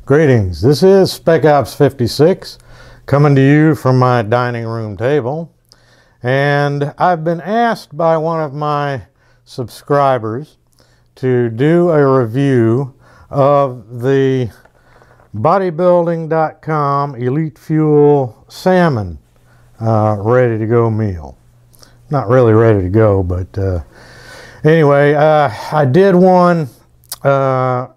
Greetings, this is Spec Ops 56 coming to you from my dining room table, and I've been asked by one of my subscribers to do a review of the bodybuilding.com Elite Fuel Salmon ready to go meal. Not really ready to go, but anyway, I did one a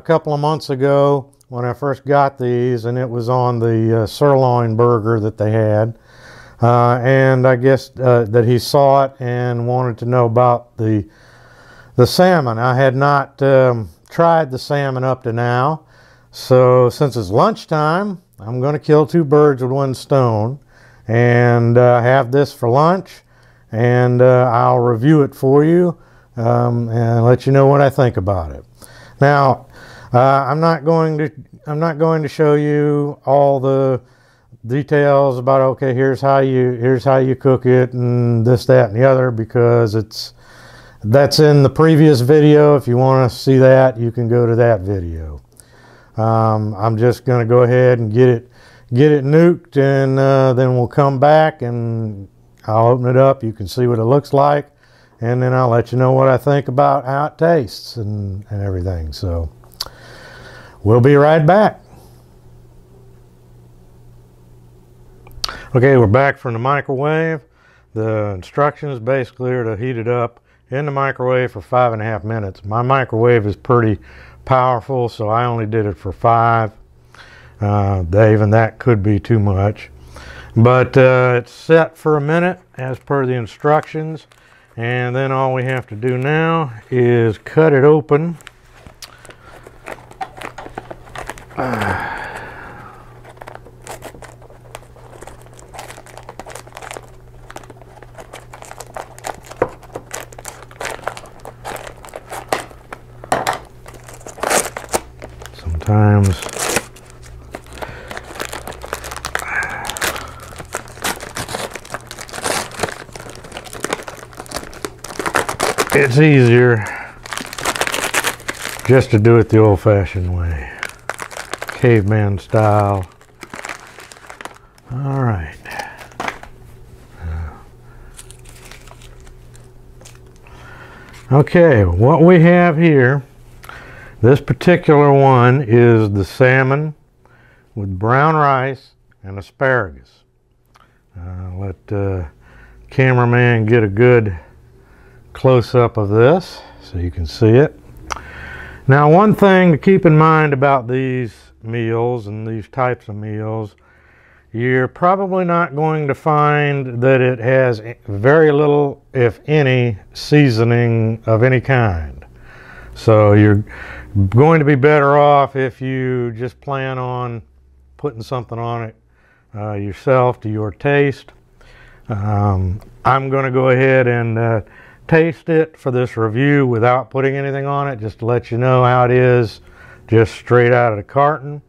couple of months ago when I first got these, and it was on the sirloin burger that they had, and I guess that he saw it and wanted to know about the salmon. I had not tried the salmon up to now, so since it's lunchtime, I'm going to kill two birds with one stone and have this for lunch, and I'll review it for you and let you know what I think about it. Now, I'm not going to show you all the details about, okay, here's how you cook it and this, that, and the other, because that's in the previous video. If you want to see that, you can go to that video. I'm just going to go ahead and get it nuked, and then we'll come back and I'll open it up. You can see what it looks like, and then I'll let you know what I think about how it tastes and everything. So we'll be right back. Okay, we're back from the microwave. The instructions basically are to heat it up in the microwave for 5.5 minutes. My microwave is pretty powerful, so I only did it for 5. Even that could be too much. But it's set for a minute as per the instructions. And then all we have to do now is cut it open. Sometimes it's easier just to do it the old-fashioned way, caveman style. All right. Okay, what we have here, this particular one is the salmon with brown rice and asparagus. Let the cameraman get a good close-up of this so you can see it. Now, one thing to keep in mind about these meals and these types of meals, you're probably not going to find that it has very little, if any, seasoning of any kind. So you're going to be better off if you just plan on putting something on it yourself to your taste. I'm going to go ahead and taste it for this review without putting anything on it, just to let you know how it is just straight out of the carton.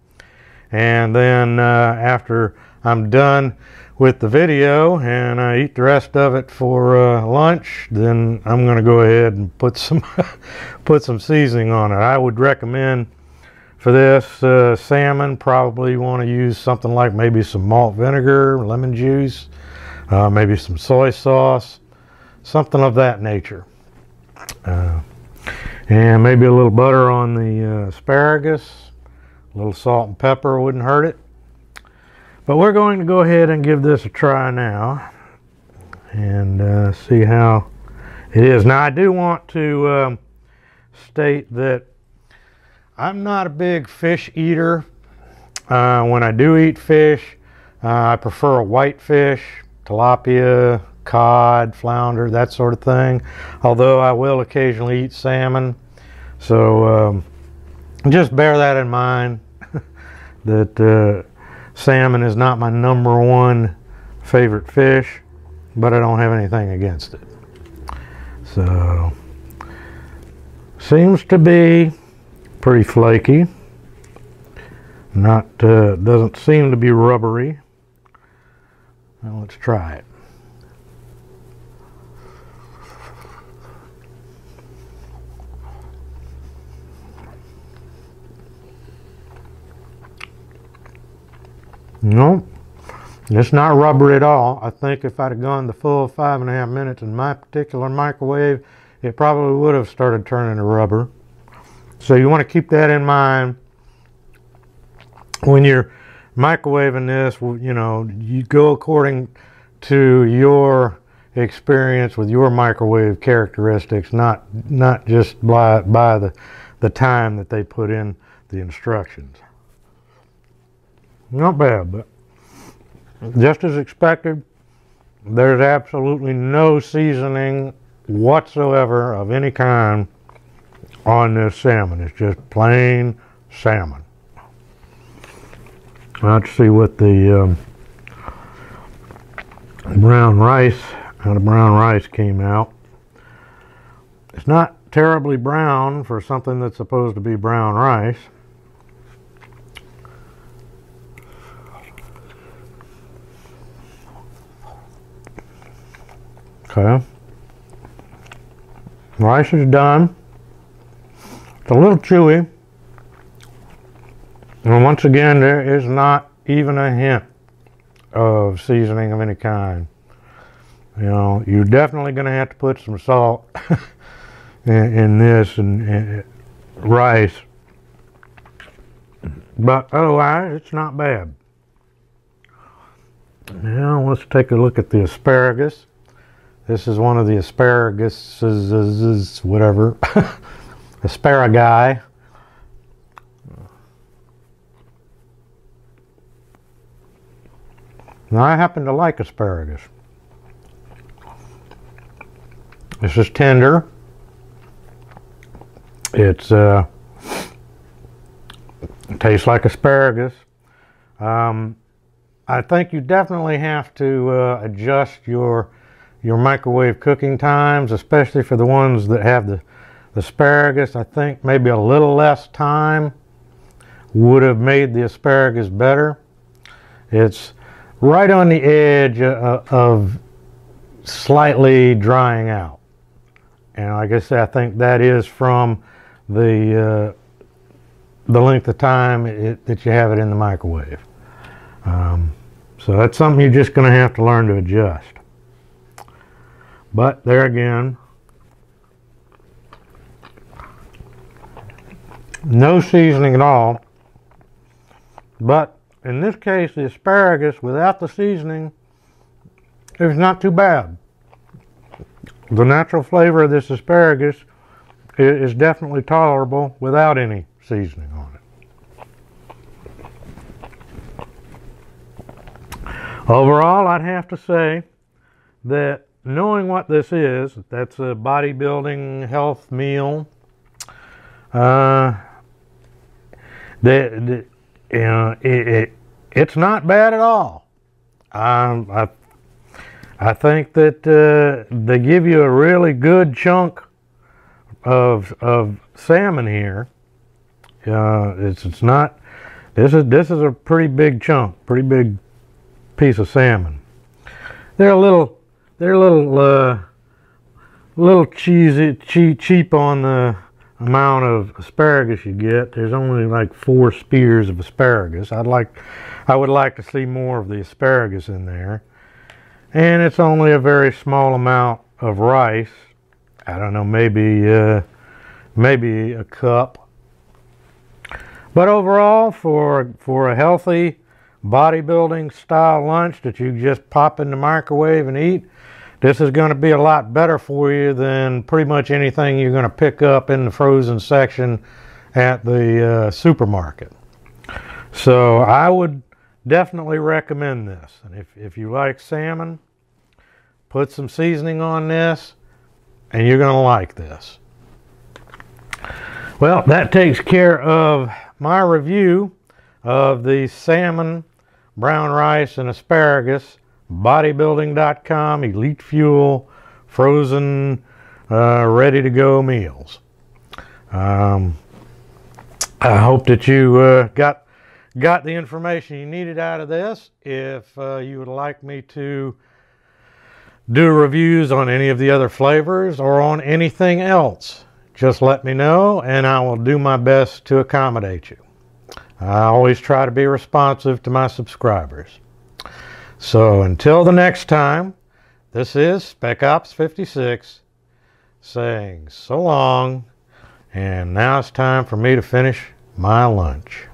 And then after I'm done with the video and I eat the rest of it for lunch, then I'm going to go ahead and put some put some seasoning on it. I would recommend for this salmon, probably want to use something like maybe some malt vinegar, lemon juice, maybe some soy sauce, something of that nature, and maybe a little butter on the asparagus. A little salt and pepper wouldn't hurt it. But we're going to go ahead and give this a try now and see how it is. Now, I do want to state that I'm not a big fish eater. When I do eat fish, I prefer a white fish, tilapia, cod, flounder, that sort of thing, although I will occasionally eat salmon. So just bear that in mind, that salmon is not my #1 favorite fish, but I don't have anything against it. So seems to be pretty flaky, not doesn't seem to be rubbery. Now let's try it. No, it's not rubber at all. I think if I'd have gone the full 5.5 minutes in my particular microwave, it probably would have started turning to rubber. So you want to keep that in mind when you're microwaving this. You know, you go according to your experience with your microwave characteristics, not just by the time that they put in the instructions. Not bad, but just as expected. There's absolutely no seasoning whatsoever of any kind on this salmon. It's just plain salmon. Let's see what the brown rice, how the brown rice came out. It's not terribly brown for something that's supposed to be brown rice. Okay. Rice is done. It's a little chewy. And once again, there is not even a hint of seasoning of any kind. You know, you're definitely going to have to put some salt in this and rice. But otherwise, it's not bad. Now, let's take a look at the asparagus. This is one of the asparaguses, whatever, asparagi. Now, I happen to like asparagus. This is tender. It tastes like asparagus. I think you definitely have to adjust your microwave cooking times, especially for the ones that have the asparagus. I think maybe a little less time would have made the asparagus better. It's right on the edge of slightly drying out. And like I said, I think that is from the length of time that you have it in the microwave. So that's something you're just going to have to learn to adjust. But there again, no seasoning at all. But in this case, the asparagus without the seasoning is not too bad. The natural flavor of this asparagus is definitely tolerable without any seasoning on it. Overall, I'd have to say that knowing what this is, that's a bodybuilding health meal. It's not bad at all. I think that they give you a really good chunk of salmon here. It's not. This is a pretty big chunk, pretty big piece of salmon. They're a little cheap on the amount of asparagus you get. There's only like 4 spears of asparagus. I would like to see more of the asparagus in there. And it's only a very small amount of rice. I don't know, maybe a cup. But overall, for a healthy bodybuilding style lunch that you just pop in the microwave and eat, this is going to be a lot better for you than pretty much anything you're going to pick up in the frozen section at the supermarket. So I would definitely recommend this. And if you like salmon, put some seasoning on this and you're going to like this. Well, that takes care of my review of the salmon, brown rice, and asparagus bodybuilding.com Elite Fuel frozen ready to go meals. I hope that you got the information you needed out of this. If you would like me to do reviews on any of the other flavors or on anything else, just let me know and I will do my best to accommodate you. I always try to be responsive to my subscribers. So until the next time, this is Spec Ops 56 saying so long, and now it's time for me to finish my lunch.